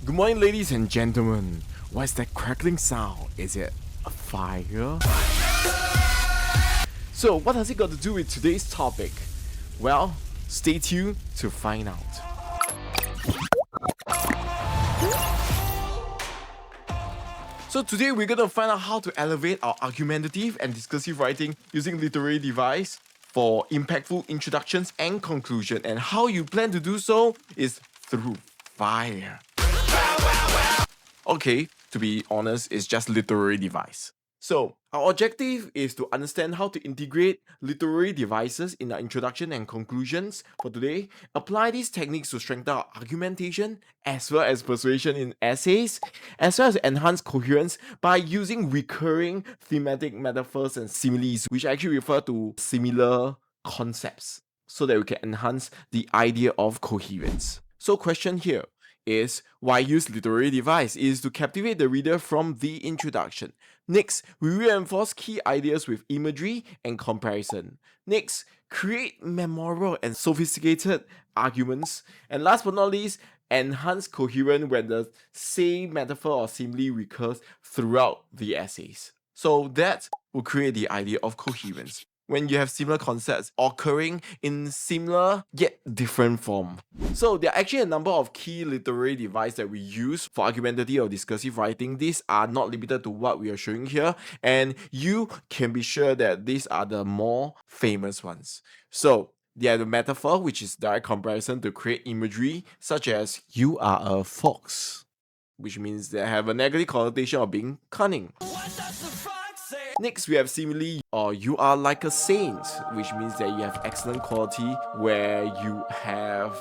Good morning, ladies and gentlemen. What's that crackling sound? Is it a fire? So, what has it got to do with today's topic? Well, stay tuned to find out. So today we're going to find out how to elevate our argumentative and discursive writing using literary device for impactful introductions and conclusion, and how you plan to do so is through fire. Okay, to be honest, it's just literary device. So, our objective is to understand how to integrate literary devices in our introduction and conclusions for today, apply these techniques to strengthen our argumentation as well as persuasion in essays, as well as enhance coherence by using recurring thematic metaphors and similes, which actually refer to similar concepts, so that we can enhance the idea of coherence. So, question here is why use literary device? It is to captivate the reader from the introduction. Next, we reinforce key ideas with imagery and comparison. Next, create memorable and sophisticated arguments. And last but not least, enhance coherence when the same metaphor or simile recurs throughout the essays. So that will create the idea of coherence when you have similar concepts occurring in similar yet different form. So there are actually a number of key literary devices that we use for argumentative or discursive writing. These are not limited to what we are showing here, and you can be sure that these are the more famous ones. So they are the metaphor, which is direct comparison to create imagery, such as you are a fox, which means they have a negative connotation of being cunning. Next, we have simile, or you are like a saint, which means that you have excellent quality where you have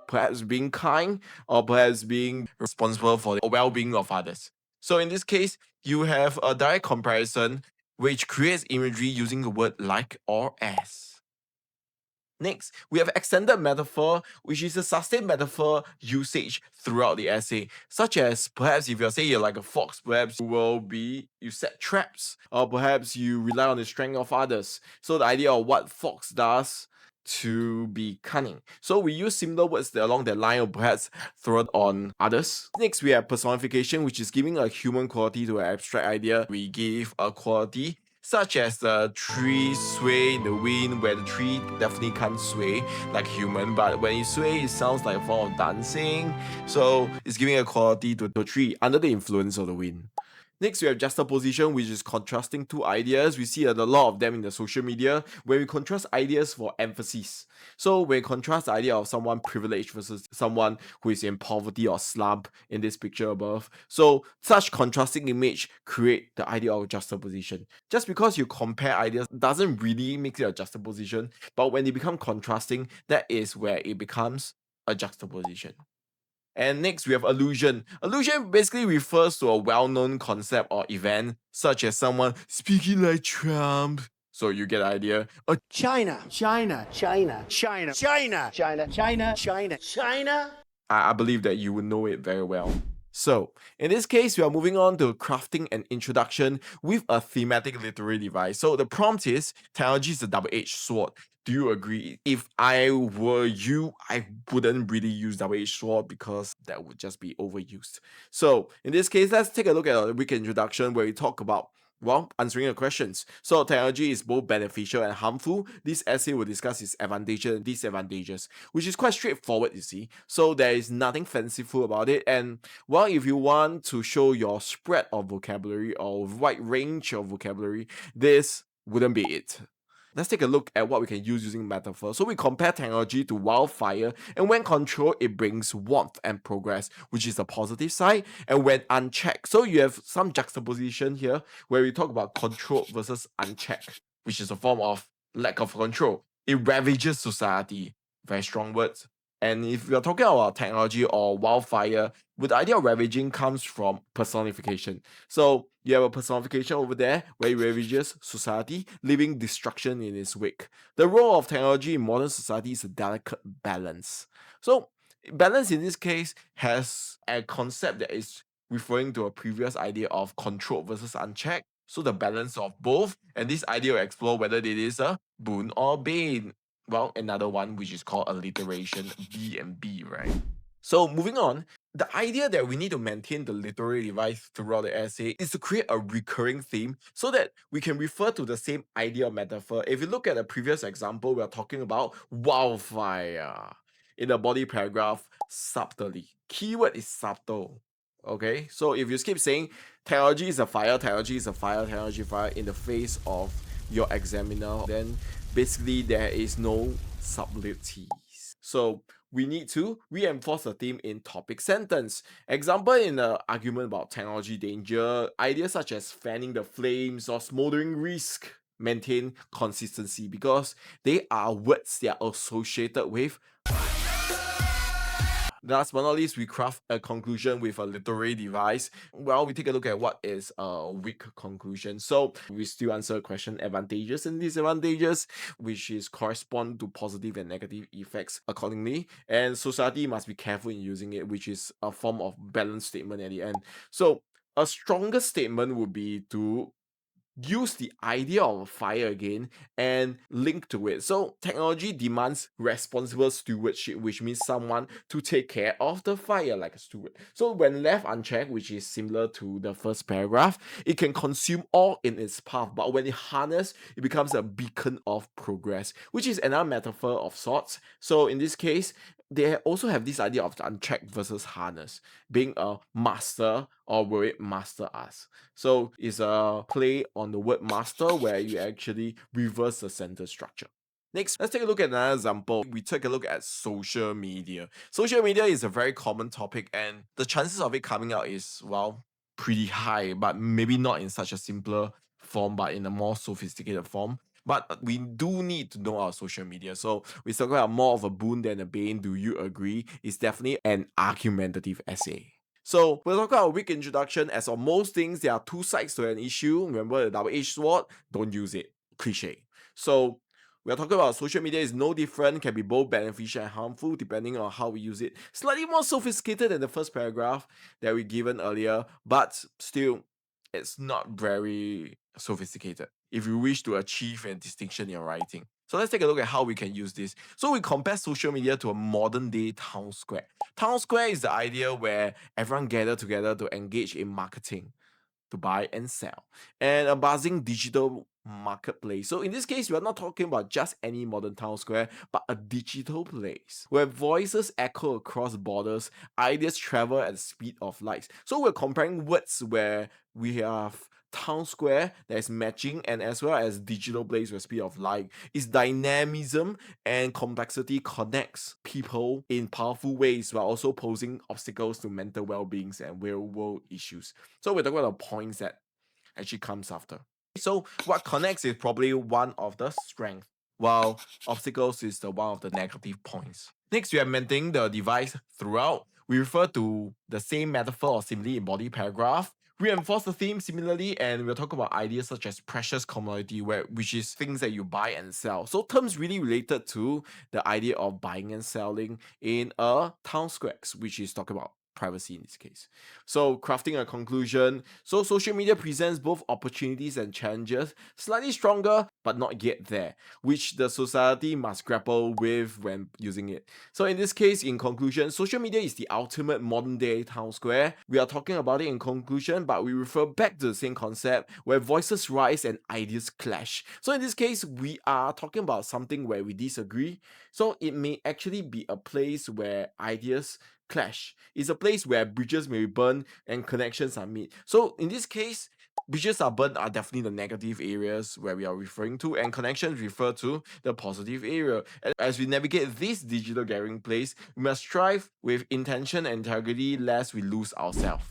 perhaps being kind or perhaps being responsible for the well-being of others. So in this case, you have a direct comparison which creates imagery using the word like or as. Next, we have extended metaphor, which is a sustained metaphor usage throughout the essay, such as perhaps if you're saying you're like a fox, perhaps you set traps, or perhaps you rely on the strength of others. So the idea of what fox does to be cunning. So we use similar words along that line, or perhaps throw it on others. Next, we have personification, which is giving a human quality to an abstract idea. We give a quality such as the tree sway in the wind, where the tree definitely can't sway like human, but when it sway, it sounds like a form of dancing. So it's giving a quality to the tree under the influence of the wind. Next, we have juxtaposition, which is contrasting two ideas. We see a lot of them in the social media, where we contrast ideas for emphasis. So when we contrast the idea of someone privileged versus someone who is in poverty or slump in this picture above. So such contrasting image create the idea of juxtaposition. Just because you compare ideas doesn't really make it a juxtaposition, but when they become contrasting, that is where it becomes a juxtaposition. And next, we have allusion. Allusion basically refers to a well-known concept or event, such as someone speaking like Trump. So you get the idea. China. I believe that you would know it very well. So, in this case, we are moving on to crafting an introduction with a thematic literary device. So the prompt is, technology is a double-edged sword. Do you agree? If I were you, I wouldn't really use double-edged sword because that would just be overused. So, in this case, let's take a look at a weak introduction where we talk about answering your questions. So technology is both beneficial and harmful. This essay will discuss its advantages and disadvantages, which is quite straightforward, you see. So there is nothing fanciful about it. And if you want to show your spread of vocabulary or wide range of vocabulary, this wouldn't be it. Let's take a look at what we can use using metaphor. So we compare technology to wildfire, and when controlled, it brings warmth and progress, which is the positive side, and when unchecked. So you have some juxtaposition here where we talk about controlled versus unchecked, which is a form of lack of control. It ravages society. Very strong words. And if you're talking about technology or wildfire, the idea of ravaging comes from personification. So you have a personification over there where it ravages society, leaving destruction in its wake. The role of technology in modern society is a delicate balance. So balance in this case has a concept that is referring to a previous idea of control versus unchecked. So the balance of both, and this idea will explore whether it is a boon or bane. Well, another one which is called alliteration, B and B, right? So moving on, The idea that we need to maintain the literary device throughout the essay is to create a recurring theme so that we can refer to the same idea or metaphor. If you look at the previous example, we are talking about wildfire. In the body paragraph, subtly. Keyword is subtle. Okay, so if you keep saying technology is a fire, technology is a fire, technology fire in the face of your examiner, then basically there is no subtleties. So we need to reinforce the theme in topic sentence. Example in the argument about technology danger, ideas such as fanning the flames or smoldering risk maintain consistency because they are words that are associated with. Last but not least, we craft a conclusion with a literary device. Well, we take a look at what is a weak conclusion. So we still answer question advantages and disadvantages, which is correspond to positive and negative effects accordingly. And society must be careful in using it, which is a form of balanced statement at the end. So a stronger statement would be to use the idea of fire again and link to it. So technology demands responsible stewardship, which means someone to take care of the fire like a steward. So when left unchecked, which is similar to the first paragraph, it can consume all in its path, but when it harnessed, it becomes a beacon of progress, which is another metaphor of sorts. So in this case, they also have this idea of unchecked versus harness, being a master, or will it master us? So it's a play on the word master where you actually reverse the sentence structure. Next, let's take a look at another example. We take a look at social media. Social media is a very common topic, and the chances of it coming out is, well, pretty high, but maybe not in such a simpler form, but in a more sophisticated form. But we do need to know our social media. So we talk about more of a boon than a bane. Do you agree? It's definitely an argumentative essay. So we'll talk about a weak introduction. As on most things, there are two sides to an issue. Remember the double-edged sword? Don't use it. Cliche. So we are talking about social media is no different, can be both beneficial and harmful depending on how we use it. Slightly more sophisticated than the first paragraph that we given earlier, but still, it's not very sophisticated if you wish to achieve a distinction in your writing. So let's take a look at how we can use this. So we compare social media to a modern day town square. Town square is the idea where everyone gather together to engage in marketing, to buy and sell, and a buzzing digital marketplace. So in this case, we are not talking about just any modern town square, but a digital place where voices echo across borders, ideas travel at the speed of light. So we're comparing words where we have town square that is matching, and as well as digital place with speed of light. Its dynamism and complexity connects people in powerful ways while also posing obstacles to mental well-beings and real-world issues. So we're talking about the points that actually comes after. So what connects is probably one of the strength, while obstacles is the one of the negative points. Next, we are maintaining the device throughout. We refer to the same metaphor or simile in body paragraph. Reinforce the theme similarly, and we'll talk about ideas such as precious commodity, which is things that you buy and sell. So terms really related to the idea of buying and selling in a town squares, which is talking about privacy in this case. So crafting a conclusion. So social media presents both opportunities and challenges, slightly stronger, but not yet there, which the society must grapple with when using it. So in this case, in conclusion, social media is the ultimate modern day town square. We are talking about it in conclusion, but we refer back to the same concept where voices rise and ideas clash. So in this case, we are talking about something where we disagree. So it may actually be a place where ideas clash. It's a place where bridges may be burned and connections are made. So in this case, bridges are burned are definitely the negative areas where we are referring to, and connections refer to the positive area. And as we navigate this digital gathering place, we must strive with intention and integrity lest we lose ourselves.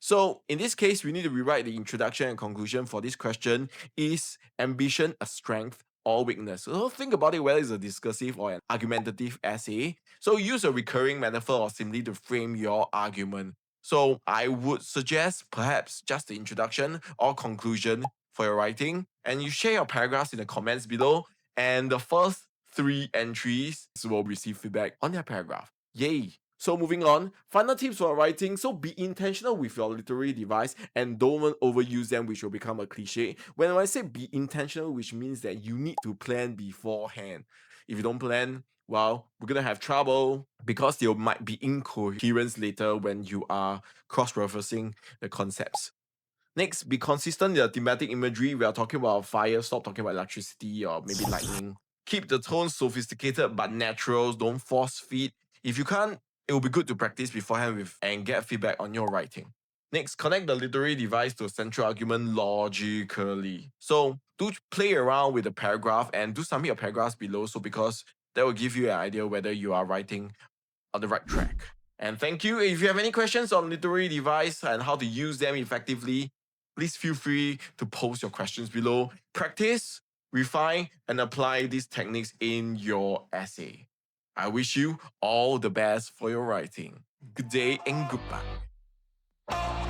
So in this case, we need to rewrite the introduction and conclusion for this question. Is ambition a strength or weakness? So think about it, whether it's a discursive or an argumentative essay. So use a recurring metaphor or simply to frame your argument. So I would suggest perhaps just the introduction or conclusion for your writing, and you share your paragraphs in the comments below, and the first 3 entries will receive feedback on their paragraph. Yay! So moving on, final tips for writing. So be intentional with your literary device and don't overuse them, which will become a cliche. When I say be intentional, which means that you need to plan beforehand. If you don't plan, well, we're gonna have trouble because there might be incoherence later when you are cross-referencing the concepts. Next, be consistent in the thematic imagery. We are talking about fire, stop talking about electricity or maybe lightning. Keep the tone sophisticated but natural. Don't force feed. If you can't, it will be good to practice beforehand and get feedback on your writing. Next, connect the literary device to a central argument logically. So do play around with the paragraph and do submit your paragraphs below. So because that will give you an idea whether you are writing on the right track. And thank you. If you have any questions on literary device and how to use them effectively, please feel free to post your questions below. Practice, refine, and apply these techniques in your essay. I wish you all the best for your writing. Good day and goodbye.